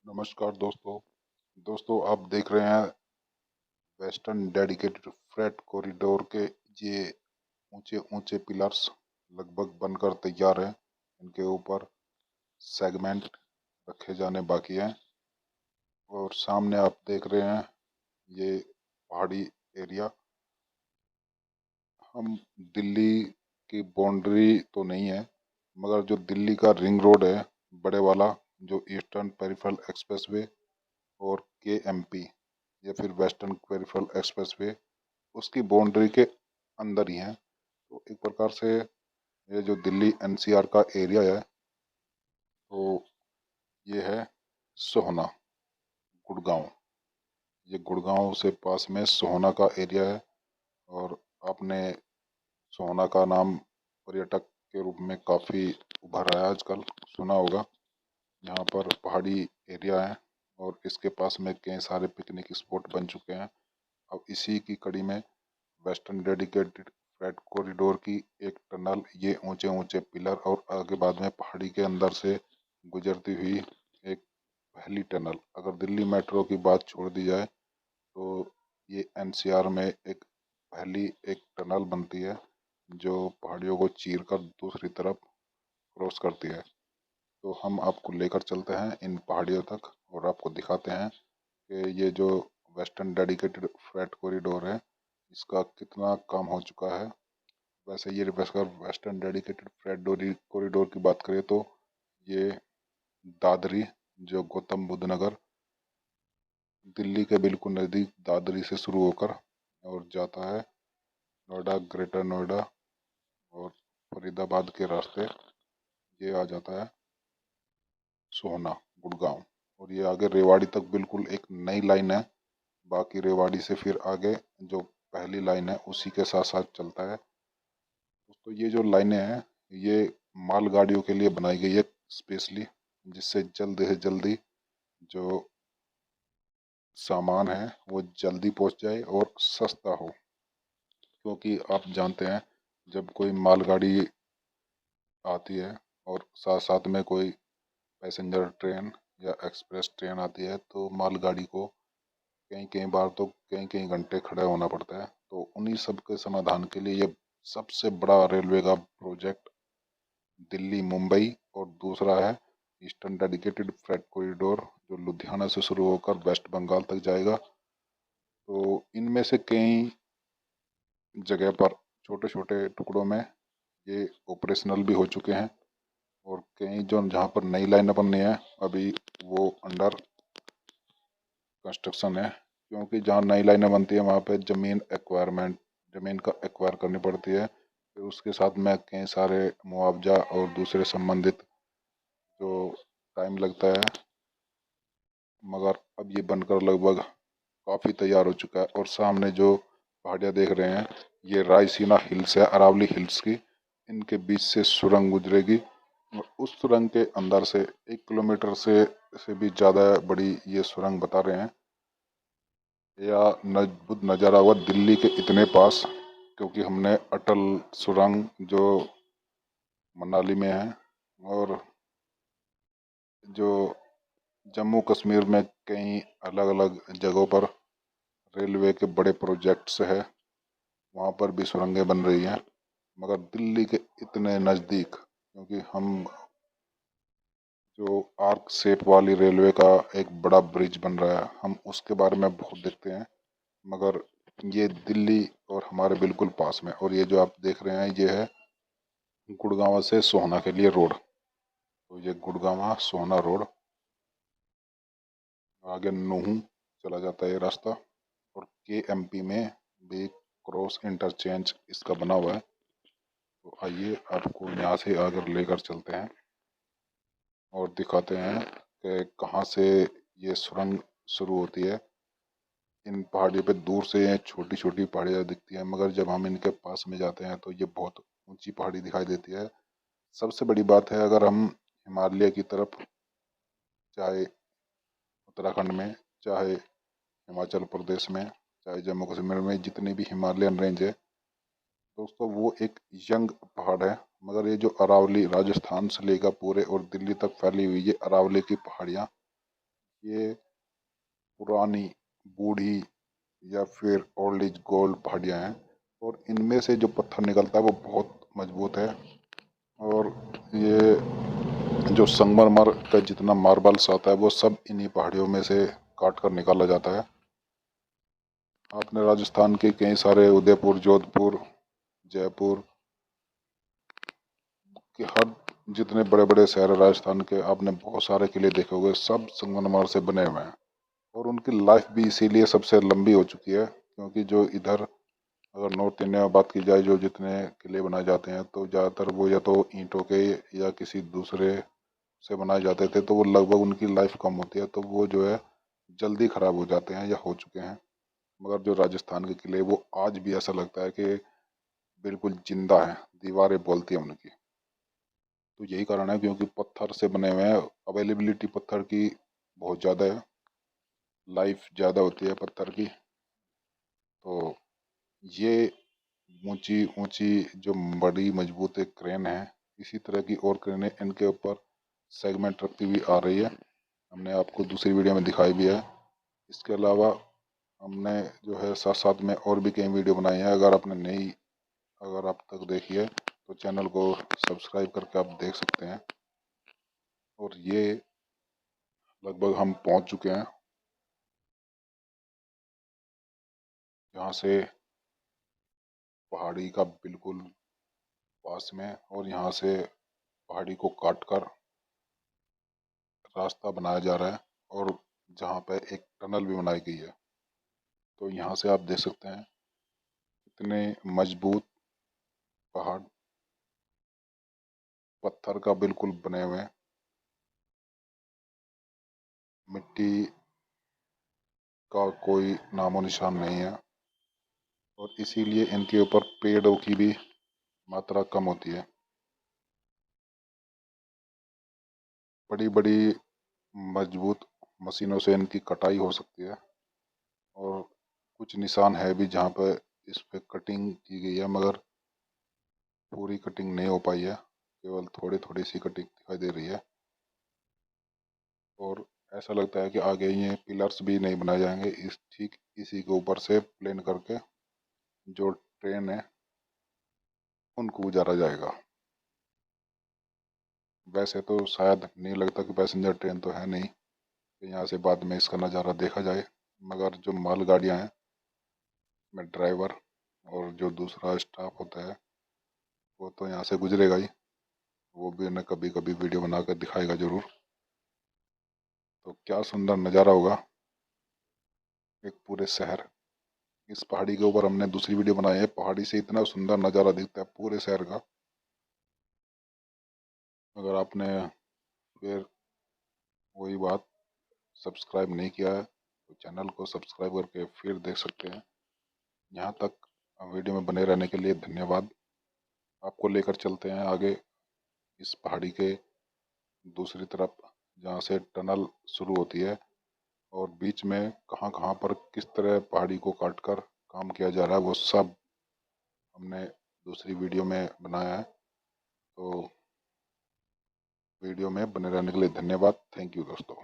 नमस्कार दोस्तों आप देख रहे हैं वेस्टर्न डेडिकेटेड फ्रेट कॉरिडोर के ये ऊंचे ऊंचे पिलर्स लगभग बनकर तैयार हैं। इनके ऊपर सेगमेंट रखे जाने बाकी हैं और सामने आप देख रहे हैं ये पहाड़ी एरिया। हम दिल्ली की बाउंड्री तो नहीं है, मगर जो दिल्ली का रिंग रोड है बड़े वाला, जो ईस्टर्न पेरिफेरल एक्सप्रेसवे और KMP या फिर वेस्टर्न पेरिफेरल एक्सप्रेसवे, उसकी बाउंड्री के अंदर ही है। तो एक प्रकार से ये जो दिल्ली NCR का एरिया है, तो ये है सोहना, गुड़गांव। ये गुड़गांव से पास में सोहना का एरिया है। और आपने सोहना का नाम पर्यटक के रूप में काफ़ी उभर रहा है आजकल, सुना होगा। यहाँ पर पहाड़ी एरिया है और इसके पास में कई सारे पिकनिक स्पॉट बन चुके हैं। अब इसी की कड़ी में वेस्टर्न डेडिकेटेड फ्रेट कॉरिडोर की एक टनल, ये ऊंचे ऊंचे पिलर और आगे बाद में पहाड़ी के अंदर से गुजरती हुई एक पहली टनल, अगर दिल्ली मेट्रो की बात छोड़ दी जाए तो ये NCR में एक पहली एक टनल बनती है जो पहाड़ियों को चीर कर दूसरी तरफ क्रॉस करती है। तो हम आपको लेकर चलते हैं इन पहाड़ियों तक और आपको दिखाते हैं कि ये जो वेस्टर्न डेडिकेटेड फ्रेट कॉरिडोर है, इसका कितना काम हो चुका है। वैसे ये वेस्टर्न डेडिकेटेड फ्रेट कॉरिडोर की बात करें तो ये दादरी, जो गौतम बुद्ध नगर, दिल्ली के बिल्कुल नज़दीक दादरी से शुरू होकर और जाता है नोएडा, ग्रेटर नोएडा और फरीदाबाद के रास्ते, ये आ जाता है सोहना, गुड़गांव। और ये आगे रेवाड़ी तक बिल्कुल एक नई लाइन है। बाकी रेवाड़ी से फिर आगे जो पहली लाइन है उसी के साथ साथ चलता है। तो ये जो लाइनें हैं ये मालगाड़ियों के लिए बनाई गई है स्पेशली, जिससे जल्द से जल्दी जो सामान है वो जल्दी पहुंच जाए और सस्ता हो। क्योंकि आप जानते हैं जब कोई मालगाड़ी आती है और साथ साथ में कोई पैसेंजर ट्रेन या एक्सप्रेस ट्रेन आती है, तो मालगाड़ी को कई कई बार तो कई कई घंटे खड़ा होना पड़ता है। तो उन्हीं सब के समाधान के लिए ये सबसे बड़ा रेलवे का प्रोजेक्ट दिल्ली मुंबई और दूसरा है ईस्टर्न डेडिकेटेड फ्रेट कॉरिडोर, जो लुधियाना से शुरू होकर वेस्ट बंगाल तक जाएगा। तो इनमें से कई जगह पर छोटे छोटे टुकड़ों में ये ऑपरेशनल भी हो चुके हैं और कई जो जहाँ पर नई लाइन बननी है अभी वो अंडर कंस्ट्रक्शन है। क्योंकि जहाँ नई लाइनें बनती है वहाँ पे ज़मीन का एक्वायर करनी पड़ती है, फिर उसके साथ में कई सारे मुआवजा और दूसरे संबंधित जो टाइम लगता है। मगर अब ये बनकर लगभग काफ़ी तैयार हो चुका है। और सामने जो पहाड़ियाँ देख रहे हैं ये रायसीना हिल्स है, अरावली हिल्स की। इनके बीच से सुरंग गुजरेगी और उस सुरंग के अंदर से 1 किलोमीटर से भी ज़्यादा बड़ी ये सुरंग बता रहे हैं। या अद्भुत नज़ारा हुआ दिल्ली के इतने पास, क्योंकि हमने अटल सुरंग जो मनाली में है और जो जम्मू कश्मीर में कई अलग अलग जगहों पर रेलवे के बड़े प्रोजेक्ट्स है, वहाँ पर भी सुरंगें बन रही हैं। मगर दिल्ली के इतने नज़दीक, क्योंकि हम जो आर्क शेप वाली रेलवे का एक बड़ा ब्रिज बन रहा है, हम उसके बारे में बहुत देखते हैं। मगर ये दिल्ली और हमारे बिल्कुल पास में, और ये जो आप देख रहे हैं ये है गुड़गांव से सोहना के लिए रोड। तो ये गुड़गांव सोहना रोड, आगे नूहू चला जाता है ये रास्ता। और KMP में भी क्रॉस इंटरचेंज इसका बना हुआ है। तो आइए आपको यहाँ से आगे लेकर चलते हैं और दिखाते हैं कि कहाँ से ये सुरंग शुरू होती है। इन पहाड़ियों पे दूर से छोटी छोटी पहाड़ियाँ दिखती हैं, मगर जब हम इनके पास में जाते हैं तो ये बहुत ऊंची पहाड़ी दिखाई देती है। सबसे बड़ी बात है, अगर हम हिमालय की तरफ, चाहे उत्तराखंड में, चाहे हिमाचल प्रदेश में, चाहे जम्मू कश्मीर में, जितनी भी हिमालयन रेंज है दोस्तों, वो एक यंग पहाड़ है। मगर ये जो अरावली राजस्थान से लेकर पूरे और दिल्ली तक फैली हुई ये अरावली की पहाड़ियाँ, ये पुरानी, बूढ़ी या फिर ओल्ड इज गोल्ड पहाड़ियाँ हैं और इनमें से जो पत्थर निकलता है वो बहुत मजबूत है। और ये जो संगमरमर का जितना मार्बल्स आता है वो सब इन्हीं पहाड़ियों में से काट कर निकाला जाता है। आपने राजस्थान के कई सारे उदयपुर, जोधपुर, जयपुर के हर जितने बड़े बड़े शहर है राजस्थान के, आपने बहुत सारे किले देखे होंगे, सब संगमरमर से बने हुए हैं। और उनकी लाइफ भी इसीलिए सबसे लंबी हो चुकी है क्योंकि जो इधर अगर नॉर्थ इंडिया में बात की जाए, जो जितने किले बनाए जाते हैं तो ज़्यादातर वो या तो ईंटों के या किसी दूसरे से बनाए जाते थे, तो वो लगभग उनकी लाइफ कम होती है, तो वो जो है जल्दी ख़राब हो जाते हैं या हो चुके हैं। मगर जो राजस्थान के किले वो आज भी ऐसा लगता है कि बिल्कुल जिंदा है, दीवारें बोलती हैं उनकी। तो यही कारण है क्योंकि पत्थर से बने हुए हैं, अवेलेबिलिटी पत्थर की बहुत ज़्यादा है, लाइफ ज़्यादा होती है पत्थर की। तो ये ऊंची ऊंची जो बड़ी मजबूत एक क्रेन है, इसी तरह की और क्रेनें इनके ऊपर सेगमेंट रखती हुई आ रही है। हमने आपको दूसरी वीडियो में दिखाई भी है। इसके अलावा हमने जो है साथ साथ में और भी कई वीडियो बनाई हैं। अगर आप तक देखी है तो चैनल को सब्सक्राइब करके आप देख सकते हैं। और ये लगभग हम पहुंच चुके हैं यहाँ से, पहाड़ी का बिल्कुल पास में। और यहाँ से पहाड़ी को काट कर रास्ता बनाया जा रहा है और जहाँ पे एक टनल भी बनाई गई है। तो यहाँ से आप देख सकते हैं कितने मजबूत पहाड़ पत्थर का बिल्कुल बने हुए हैं। मिट्टी का कोई नामो निशान नहीं है और इसीलिए इनके ऊपर पेड़ों की भी मात्रा कम होती है। बड़ी बड़ी मजबूत मशीनों से इनकी कटाई हो सकती है और कुछ निशान है भी जहाँ पर इस पे कटिंग की गई है, मगर पूरी कटिंग नहीं हो पाई है, केवल थोड़ी थोड़ी सी कटिंग दिखाई दे रही है। और ऐसा लगता है कि आगे ये पिलर्स भी नहीं बनाए जाएंगे, ठीक इसी के ऊपर से प्लेन करके जो ट्रेन है उनको गुजारा जाएगा। वैसे तो शायद नहीं लगता कि पैसेंजर ट्रेन तो है नहीं कि यहाँ से बाद में इसका नज़ारा देखा जाए, मगर जो मालगाड़ियाँ हैं में ड्राइवर और जो दूसरा स्टाफ होता है वो तो यहाँ से गुजरेगा ही, वो भी उन्हें कभी कभी वीडियो बना कर दिखाएगा ज़रूर। तो क्या सुंदर नज़ारा होगा, एक पूरे शहर इस पहाड़ी के ऊपर। हमने दूसरी वीडियो बनाई है, पहाड़ी से इतना सुंदर नज़ारा दिखता है पूरे शहर का। अगर आपने फिर वही बात सब्सक्राइब नहीं किया है तो चैनल को सब्सक्राइब करके फिर देख सकते हैं। यहाँ तक वीडियो में बने रहने के लिए धन्यवाद। आपको लेकर चलते हैं आगे इस पहाड़ी के दूसरी तरफ जहाँ से टनल शुरू होती है और बीच में कहाँ कहाँ पर किस तरह पहाड़ी को काटकर काम किया जा रहा है वो सब हमने दूसरी वीडियो में बनाया है। तो वीडियो में बने रहने के लिए धन्यवाद। थैंक यू दोस्तों।